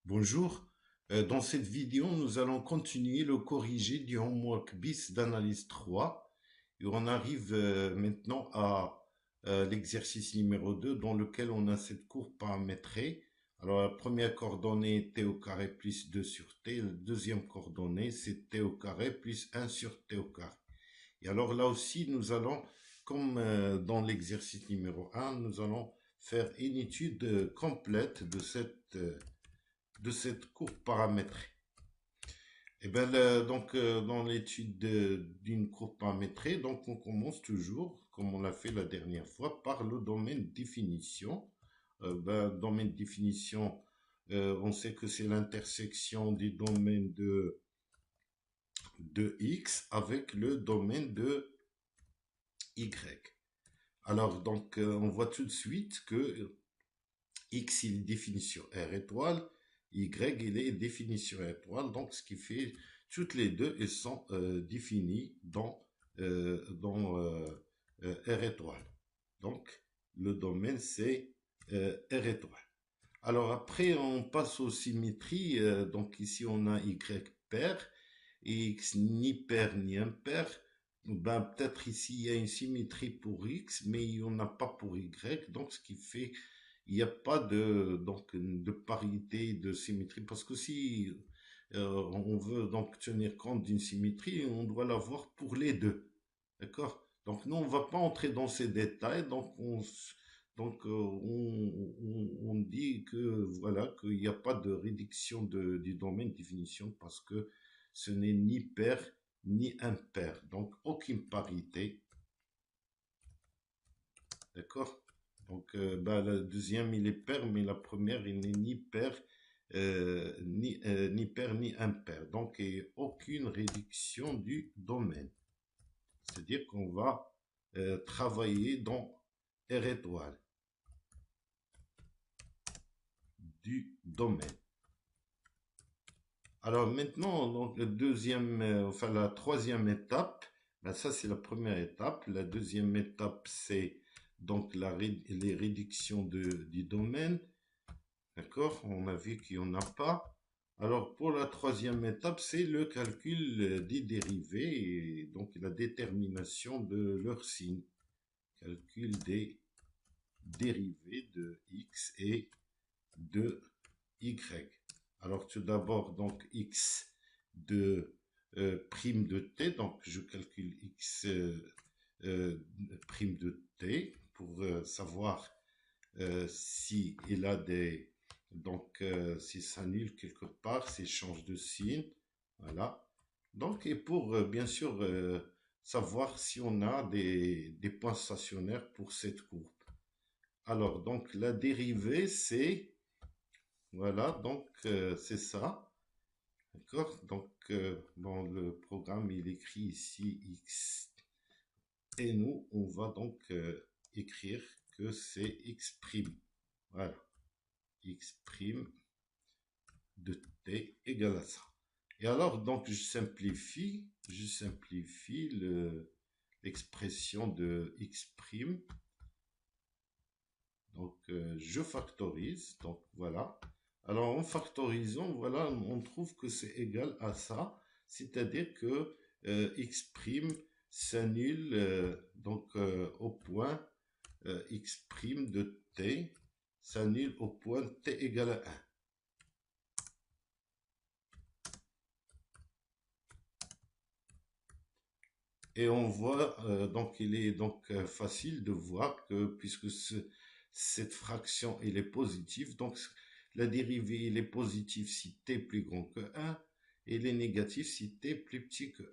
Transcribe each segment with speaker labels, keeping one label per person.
Speaker 1: Bonjour. Dans cette vidéo, nous allons continuer le corrigé du homework bis d'analyse 3 et on arrive maintenant à l'exercice numéro 2 dans lequel on a cette courbe paramétrée. Alors la première coordonnée est t au carré plus 2 sur t, la deuxième coordonnée c'est t au carré plus 1 sur t au carré. Et alors là aussi, nous allons, comme dans l'exercice numéro 1, nous allons faire une étude complète de cette courbe paramétrée. Et bien, donc, dans l'étude d'une courbe paramétrée, donc on commence toujours, comme on l'a fait la dernière fois, par le domaine définition. Domaine définition, on sait que c'est l'intersection du domaine de X avec le domaine de Y. Alors, donc, on voit tout de suite que X, il est défini sur R étoile, Y, il est défini sur R étoile, donc ce qui fait, toutes les deux, elles sont définies dans R étoile. Donc, le domaine, c'est R étoile. Alors après, on passe aux symétries. Donc ici, on a Y pair, et X ni pair ni impair. Ben, peut-être ici, il y a une symétrie pour X, mais il n'y en a pas pour Y. Donc, ce qui fait il n'y a pas de parité, de symétrie, parce que si on veut donc tenir compte d'une symétrie, on doit l'avoir pour les deux. D'accord? Donc nous, on ne va pas entrer dans ces détails, on dit que voilà, qu'il n'y a pas de réduction du domaine de définition parce que ce n'est ni pair ni impair. Donc aucune parité. D'accord? Donc, la deuxième, il est pair, mais la première, il n'est ni pair, ni pair, ni impair. Donc, il n'y a aucune réduction du domaine. C'est-à-dire qu'on va travailler dans R étoile du domaine. Alors maintenant, donc, la troisième étape, ben ça c'est la première étape. La deuxième étape, c'est donc les réductions du domaine. D'accord? On a vu qu'il n'y en a pas. Alors, pour la troisième étape, c'est le calcul des dérivés et donc la détermination de leur signe. Calcul des dérivés de x et de y. Alors, tout d'abord, donc x de prime de t. Donc, je calcule x prime de t pour savoir si il a des donc, si ça s'annule quelque part, s'il change de signe, voilà. Donc, et pour bien sûr savoir si on a des points stationnaires pour cette courbe. Alors, donc, la dérivée, c'est, voilà, donc c'est ça. D'accord? Donc, bon, le programme, il écrit ici x. Et nous, on va donc écrire que c'est x'. Voilà. X' de t égale à ça. Et alors, donc, je simplifie l'expression de x'. Donc, je factorise. Donc, voilà. Alors, en factorisant, voilà, on trouve que c'est égal à ça. C'est-à-dire que x' s'annule au point x' de t s'annule au point t égale à 1. Et on voit, donc il est donc facile de voir que puisque cette fraction elle est positive, donc la dérivée elle est positive si t est plus grand que 1 et elle est négative si t est plus petit que 1.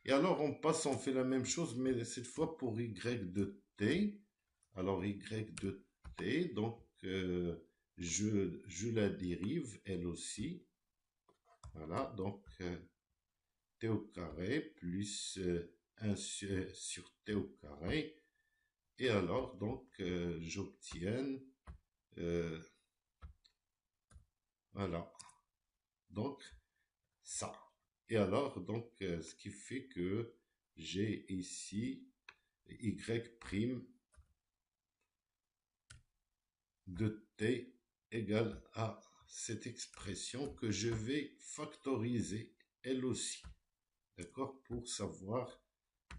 Speaker 1: Et alors on passe, on fait la même chose, mais cette fois pour y de t. Alors y de t, donc je la dérive elle aussi. Voilà, donc t au carré plus 1 sur t au carré. Et alors, donc, j'obtiens, voilà, donc, ça. Et alors, donc, ce qui fait que j'ai ici y' de t égale à cette expression que je vais factoriser elle aussi, d'accord, pour savoir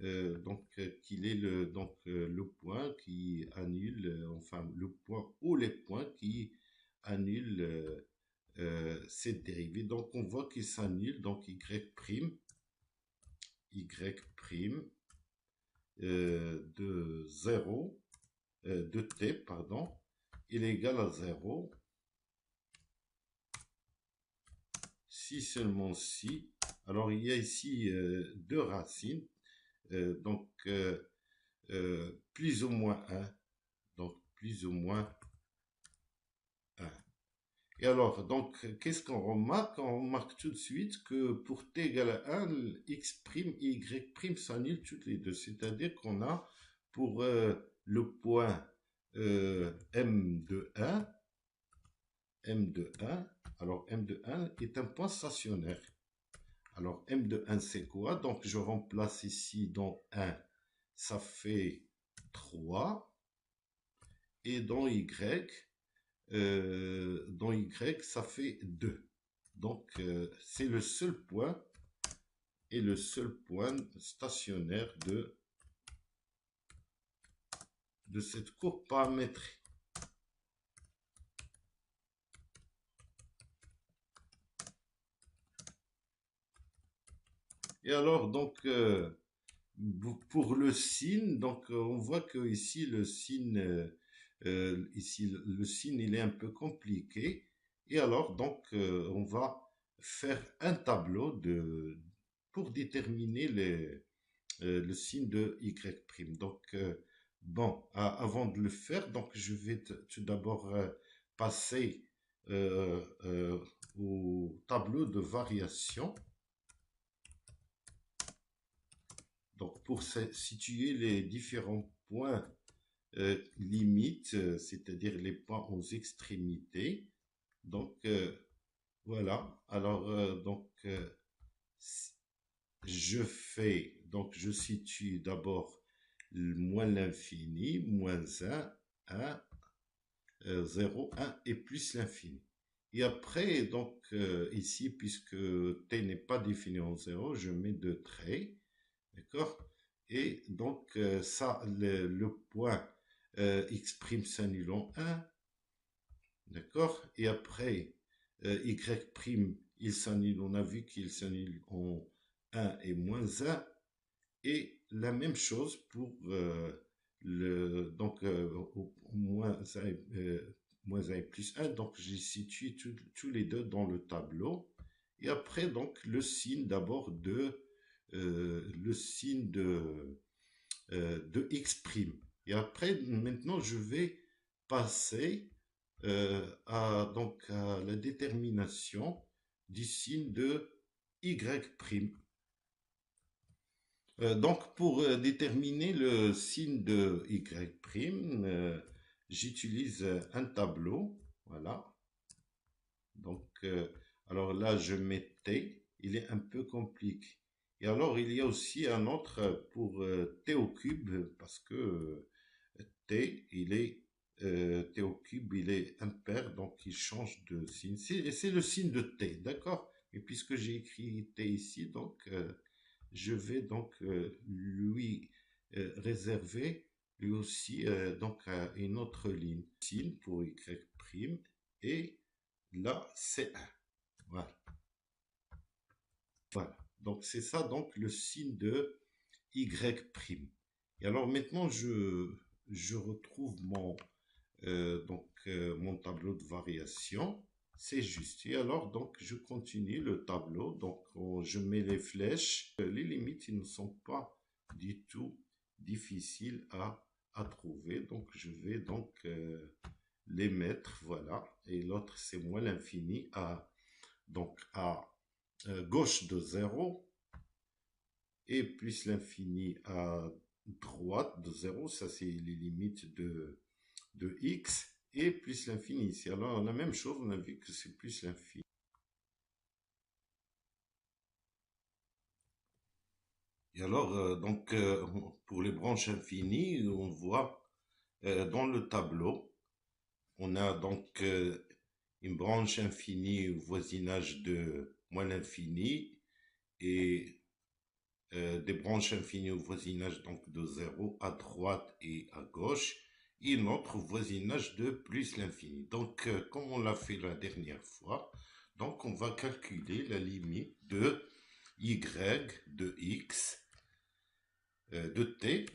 Speaker 1: qu'il est le point qui annule, enfin le point ou les points qui annulent cette dérivée. Donc on voit qu'il s'annule, donc y' de 0, de t, pardon, il est égal à 0 si seulement si. Alors il y a ici deux racines, donc plus ou moins 1, donc plus ou moins 1. Et alors, donc, qu'est-ce qu'on remarque? On remarque tout de suite que pour t égale à 1, x' et y' s'annulent toutes les deux. C'est-à-dire qu'on a pour le point m de 1, alors m de 1 est un point stationnaire. Alors m de 1 c'est quoi? Donc je remplace ici dans 1, ça fait 3. Et dans y, ça fait 2. Donc c'est le seul point et le seul point stationnaire de cette courbe paramétrique. Et alors, donc, pour le sin, donc, on voit que ici, le sin, il est un peu compliqué. Et alors, donc, on va faire un tableau pour déterminer le signe de y'. Donc, bon, avant de le faire, donc, je vais tout d'abord passer au tableau de variation. Donc, pour situer les différents points limites, c'est-à-dire les points aux extrémités. Donc, voilà. Alors, donc, je situe d'abord moins l'infini, moins 1, 1, 0, 1 et plus l'infini. Et après, donc, ici, puisque t n'est pas défini en 0, je mets deux traits. D'accord? Et donc, ça, le point x' s'annule en 1. D'accord? Et après, y', il s'annule, on a vu qu'il s'annule en 1 et moins 1. Et la même chose pour moins 1 et plus 1. Donc, j'ai situé tous les deux dans le tableau. Et après, donc, le signe d'abord le signe de x'. Et après, maintenant, je vais passer donc, à la détermination du signe de y'. Donc, pour déterminer le signe de y', j'utilise un tableau. Voilà. Donc, alors là, je mets t. Il est un peu compliqué. Et alors, il y a aussi un autre pour t au cube, parce que t, t au cube, il est impair, donc il change de signe. C'est le signe de t, d'accord? Et puisque j'ai écrit t ici, donc je vais donc lui réserver lui aussi donc une autre ligne. Signe pour y', et là, c'est 1. Voilà. Voilà. Donc, c'est ça, donc, le signe de y'. Et alors, maintenant, je retrouve mon tableau de variation. C'est juste. Et alors, donc, je continue le tableau. Donc, je mets les flèches. Les limites, ils ne sont pas du tout difficiles à trouver. Donc, je vais donc les mettre, voilà. Et l'autre, c'est moins l'infini donc à gauche de 0 et plus l'infini à droite de 0, ça c'est les limites de x, et plus l'infini ici. Alors la même chose, on a vu que c'est plus l'infini. Et alors, donc, pour les branches infinies, on voit dans le tableau, on a donc une branche infinie au voisinage de moins l'infini et des branches infinies au voisinage donc de 0 à droite et à gauche, et notre voisinage de plus l'infini. Donc, comme on l'a fait la dernière fois, donc on va calculer la limite de y de x, de t,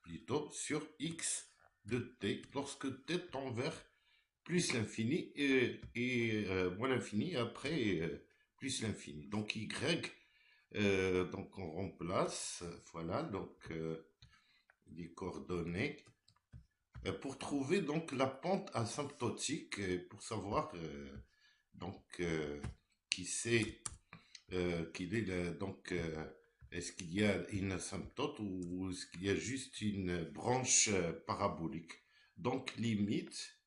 Speaker 1: plutôt, sur x de t, lorsque t tend vers plus l'infini et moins l'infini, et après plus l'infini. Donc y, donc on remplace, voilà, donc les coordonnées pour trouver donc la pente asymptotique, pour savoir donc qui c'est qu'il est donc est-ce qu'il y a une asymptote ou est-ce qu'il y a juste une branche parabolique. Donc limite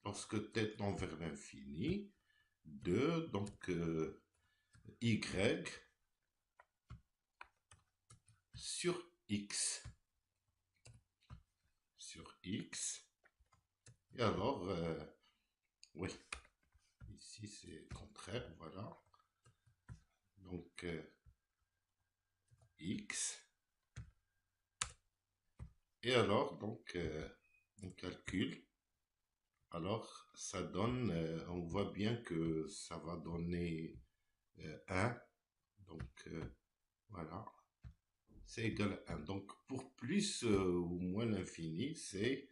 Speaker 1: lorsque t tend vers l'infini de donc y sur x. Et alors, oui, ici c'est contraire, voilà. Donc, x. Et alors, donc, on calcule. Alors, ça donne, on voit bien que ça va donner 1. Donc, voilà. C'est égal à 1. Donc, pour plus ou moins l'infini, c'est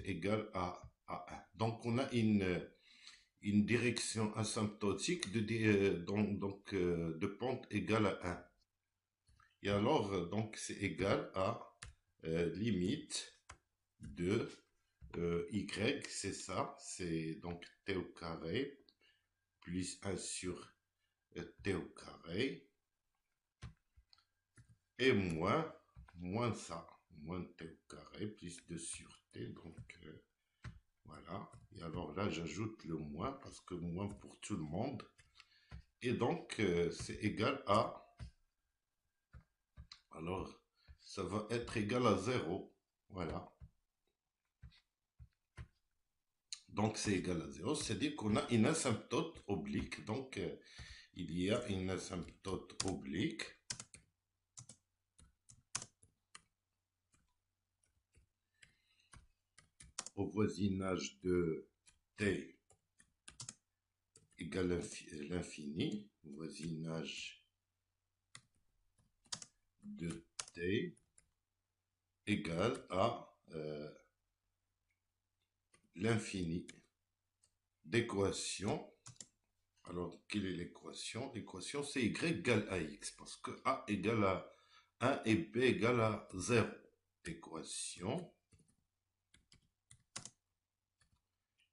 Speaker 1: égal à 1. Donc, on a une direction asymptotique de pente égale à 1. Et alors, donc, c'est égal à limite de y, c'est ça, c'est donc t au carré plus 1 sur t au carré et moins ça, moins t au carré plus 2 sur t, donc voilà. Et alors là, j'ajoute le moins parce que moins pour tout le monde. Et donc, c'est égal à... Alors, ça va être égal à 0. Voilà. Donc, c'est égal à 0. C'est-à-dire qu'on a une asymptote oblique. Donc, il y a une asymptote oblique. Au voisinage de t égale l'infini. Voisinage de t égale à l'infini d'équation. Alors, quelle est l'équation? L'équation, c'est y égale à x, parce que a égale à 1 et b égale à 0. Équation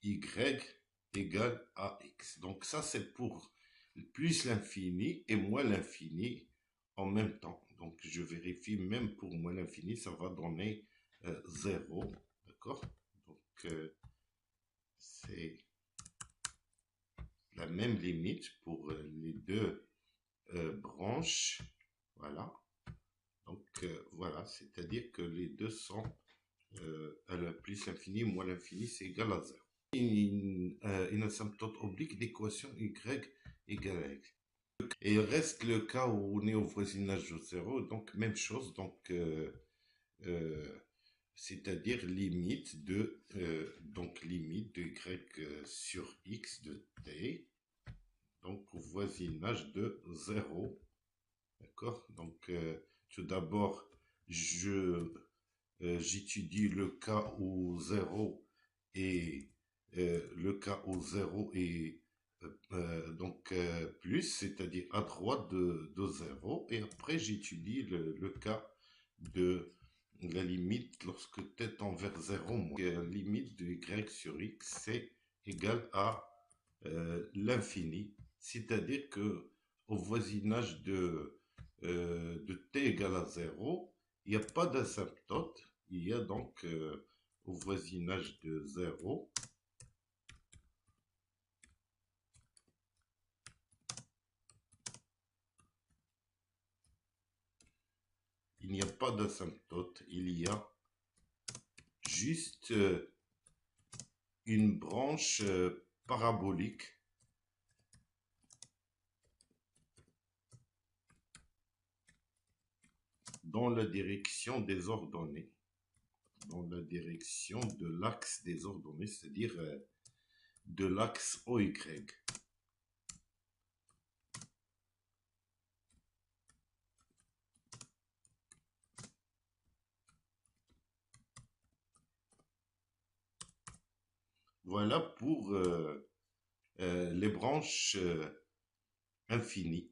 Speaker 1: y égale à x. Donc, ça, c'est pour plus l'infini et moins l'infini en même temps. Donc, je vérifie, même pour moins l'infini, ça va donner 0. D'accord? Donc, c'est la même limite pour les deux branches. Voilà. Donc, voilà. C'est-à-dire que les deux sont à la plus l'infini moins l'infini, c'est égal à 0. Une asymptote oblique d'équation y égale à x. Et il reste le cas où on est au voisinage de 0, donc même chose, donc c'est-à-dire limite de limite de y sur x de t, donc au voisinage de 0, d'accord. Donc tout d'abord j'étudie le cas où 0 et le cas où 0 est donc plus, c'est-à-dire à droite de 0, et après j'étudie le cas de la limite lorsque t tend vers 0, la limite de y sur x c'est égal à l'infini, c'est-à-dire que au voisinage de t égale à 0, il n'y a pas d'asymptote, il y a donc au voisinage de 0, il n'y a pas d'asymptote, il y a juste une branche parabolique dans la direction des ordonnées, dans la direction de l'axe des ordonnées, c'est-à-dire de l'axe OY. Voilà pour les branches infinies.